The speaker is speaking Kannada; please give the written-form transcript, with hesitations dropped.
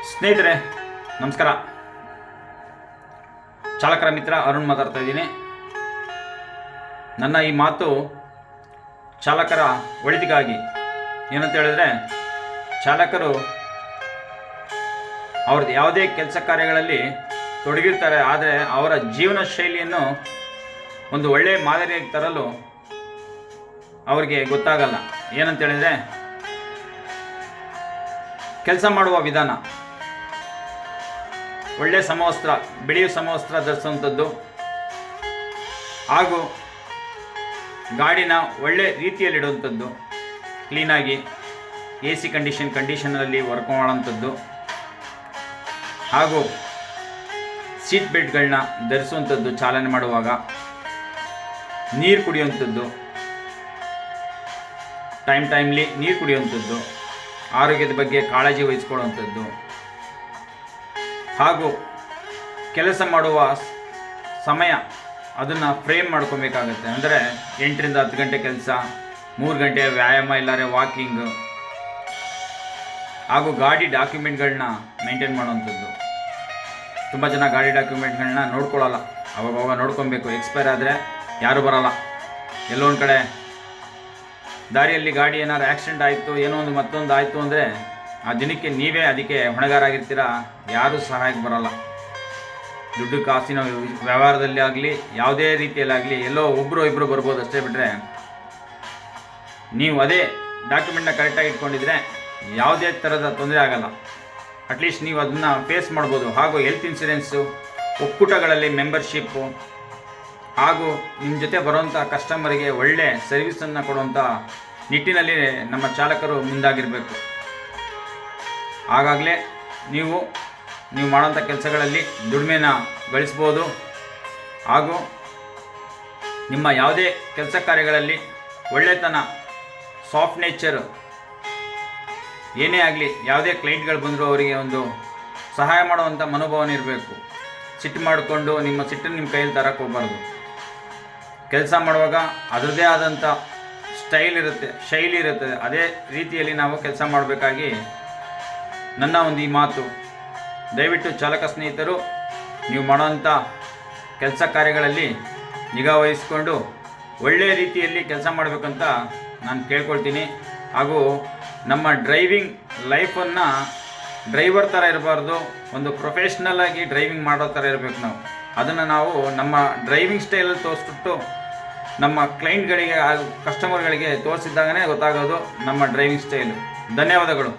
ಸ್ನೇಹಿತರೆ ನಮಸ್ಕಾರ. ಚಾಲಕರ ಮಿತ್ರ ಅರುಣ್ ಮಾತಾಡ್ತಾ ಇದ್ದೀನಿ. ನನ್ನ ಈ ಮಾತು ಚಾಲಕರ ಒಳಿತಿಗಾಗಿ. ಏನಂತ ಹೇಳಿದ್ರೆ, ಚಾಲಕರು ಅವ್ರದ್ದು ಯಾವುದೇ ಕೆಲಸ ಕಾರ್ಯಗಳಲ್ಲಿ ತೊಡಗಿರ್ತಾರೆ, ಆದರೆ ಅವರ ಜೀವನ ಶೈಲಿಯನ್ನು ಒಂದು ಒಳ್ಳೆಯ ಮಾದರಿಯಾಗಿ ತರಲು ಅವರಿಗೆ ಗೊತ್ತಾಗಲ್ಲ. ಏನಂತ ಹೇಳಿದ್ರೆ, ಕೆಲಸ ಮಾಡುವ ವಿಧಾನ, ಒಳ್ಳೆಯ ಸಮವಸ್ತ್ರ, ಬಿಳಿಯ ಸಮವಸ್ತ್ರ ಧರಿಸುವಂಥದ್ದು, ಹಾಗೂ ಗಾಡಿನ ಒಳ್ಳೆ ರೀತಿಯಲ್ಲಿಡುವಂಥದ್ದು, ಕ್ಲೀನಾಗಿ ಎ ಸಿ ಕಂಡೀಷನಲ್ಲಿ ವರ್ಕ್ ಮಾಡೋಂಥದ್ದು, ಹಾಗೂ ಸೀಟ್ ಬೆಲ್ಟ್ಗಳನ್ನ ಧರಿಸುವಂಥದ್ದು, ಚಾಲನೆ ಮಾಡುವಾಗ ನೀರು ಕುಡಿಯುವಂಥದ್ದು, ಟೈಮ್ಲಿ ನೀರು ಕುಡಿಯುವಂಥದ್ದು, ಆರೋಗ್ಯದ ಬಗ್ಗೆ ಕಾಳಜಿ ವಹಿಸ್ಕೊಳ್ಳುವಂಥದ್ದು, ಹಾಗೂ ಕೆಲಸ ಮಾಡುವ ಸಮಯ ಅದನ್ನು ಫ್ರೇಮ್ ಮಾಡ್ಕೊಬೇಕಾಗತ್ತೆ. ಅಂದರೆ 8ರಿಂದ 10 ಗಂಟೆ ಕೆಲಸ, 3 ಗಂಟೆ ವ್ಯಾಯಾಮ ಇಲ್ಲಾರೆ ವಾಕಿಂಗ್, ಹಾಗೂ ಗಾಡಿ ಡಾಕ್ಯುಮೆಂಟ್ಗಳನ್ನ ಮೇಂಟೈನ್ ಮಾಡುವಂಥದ್ದು. ತುಂಬ ಜನ ಗಾಡಿ ಡಾಕ್ಯುಮೆಂಟ್ಗಳನ್ನ ನೋಡ್ಕೊಳ್ಳಲ್ಲ, ಅವಾಗ ನೋಡ್ಕೊಬೇಕು. ಎಕ್ಸ್ಪೈರ್ ಆದರೆ ಯಾರೂ ಬರೋಲ್ಲ. ಎಲ್ಲೋ ಒಂದು ಕಡೆ ದಾರಿಯಲ್ಲಿ ಗಾಡಿ ಏನಾದ್ರು ಆಕ್ಸಿಡೆಂಟ್ ಆಯಿತು, ಏನೋ ಒಂದು ಮತ್ತೊಂದು ಆಯಿತು ಅಂದರೆ ಆ ದಿನಕ್ಕೆ ನೀವೇ ಅದಕ್ಕೆ ಹೊಣೆಗಾರಾಗಿರ್ತೀರ, ಯಾರೂ ಸಹಾಯಕ್ಕೆ ಬರೋಲ್ಲ. ದುಡ್ಡು ಕಾಸಿನ ವ್ಯವಹಾರದಲ್ಲಿ ಆಗಲಿ, ಯಾವುದೇ ರೀತಿಯಲ್ಲಾಗಲಿ ಎಲ್ಲೋ ಒಬ್ಬರು ಇಬ್ಬರು ಬರ್ಬೋದು ಅಷ್ಟೇ. ಬಿಟ್ಟರೆ ನೀವು ಅದೇ ಡಾಕ್ಯುಮೆಂಟ್ನ ಕರೆಕ್ಟಾಗಿ ಇಟ್ಕೊಂಡಿದ್ರೆ ಯಾವುದೇ ಥರದ ತೊಂದರೆ ಆಗಲ್ಲ. ಅಟ್ಲೀಸ್ಟ್ ನೀವು ಅದನ್ನು ಫೇಸ್ ಮಾಡ್ಬೋದು. ಹಾಗೂ ಹೆಲ್ತ್ ಇನ್ಶೂರೆನ್ಸು, ಒಕ್ಕೂಟಗಳಲ್ಲಿ ಮೆಂಬರ್ಶಿಪ್ಪು, ಹಾಗೂ ನಿಮ್ಮ ಜೊತೆ ಬರುವಂಥ ಕಸ್ಟಮರಿಗೆ ಒಳ್ಳೆ ಸರ್ವಿಸನ್ನು ಕೊಡುವಂಥ ನಿಟ್ಟಿನಲ್ಲಿ ನಮ್ಮ ಚಾಲಕರು ಮುಂದಾಗಿರಬೇಕು. ಆಗಾಗಲೇ ನೀವು ಮಾಡೋಂಥ ಕೆಲಸಗಳಲ್ಲಿ ದುಡಿಮೆನ ಗಳಿಸ್ಬೋದು. ಹಾಗೂ ನಿಮ್ಮ ಯಾವುದೇ ಕೆಲಸ ಕಾರ್ಯಗಳಲ್ಲಿ ಒಳ್ಳೆತನ, ಸಾಫ್ಟ್ ನೇಚರು, ಏನೇ ಆಗಲಿ, ಯಾವುದೇ ಕ್ಲೈಂಟ್ಗಳು ಬಂದರೂ ಅವರಿಗೆ ಒಂದು ಸಹಾಯ ಮಾಡುವಂಥ ಮನೋಭಾವನೆ ಇರಬೇಕು. ಸಿಟ್ಟು ಮಾಡಿಕೊಂಡು ನಿಮ್ಮ ಸಿಟ್ಟನ್ನು ನಿಮ್ಮ ಕೈಯಲ್ಲಿ ತರಕ್ಕೆ ಹೋಗಬಾರ್ದು. ಕೆಲಸ ಮಾಡುವಾಗ ಅದರದ್ದೇ ಆದಂಥ ಸ್ಟೈಲ್ ಇರುತ್ತೆ, ಶೈಲಿ ಇರುತ್ತೆ. ಅದೇ ರೀತಿಯಲ್ಲಿ ನಾವು ಕೆಲಸ ಮಾಡಬೇಕಾಗಿ ನನ್ನ ಒಂದು ಈ ಮಾತು. ದಯವಿಟ್ಟು ಚಾಲಕ ಸ್ನೇಹಿತರು, ನೀವು ಮಾಡೋಂಥ ಕೆಲಸ ಕಾರ್ಯಗಳಲ್ಲಿ ನಿಗಾ ವಹಿಸ್ಕೊಂಡು ಒಳ್ಳೆಯ ರೀತಿಯಲ್ಲಿ ಕೆಲಸ ಮಾಡಬೇಕಂತ ನಾನು ಕೇಳ್ಕೊಳ್ತೀನಿ. ಹಾಗೂ ನಮ್ಮ ಡ್ರೈವಿಂಗ್ ಲೈಫನ್ನು ಡ್ರೈವರ್ ಥರ ಇರಬಾರ್ದು, ಒಂದು ಪ್ರೊಫೆಷ್ನಲ್ಲಾಗಿ ಡ್ರೈವಿಂಗ್ ಮಾಡೋ ಥರ ಇರಬೇಕು. ಅದನ್ನು ನಾವು ನಮ್ಮ ಡ್ರೈವಿಂಗ್ ಸ್ಟೈಲಲ್ಲಿ ತೋರಿಸ್ಬಿಟ್ಟು ನಮ್ಮ ಕ್ಲೈಂಟ್ಗಳಿಗೆ ಹಾಗೂ ಕಸ್ಟಮರ್ಗಳಿಗೆ ತೋರಿಸಿದ್ದಾಗಲೇ ಗೊತ್ತಾಗೋದು ನಮ್ಮ ಡ್ರೈವಿಂಗ್ ಸ್ಟೈಲು. ಧನ್ಯವಾದಗಳು.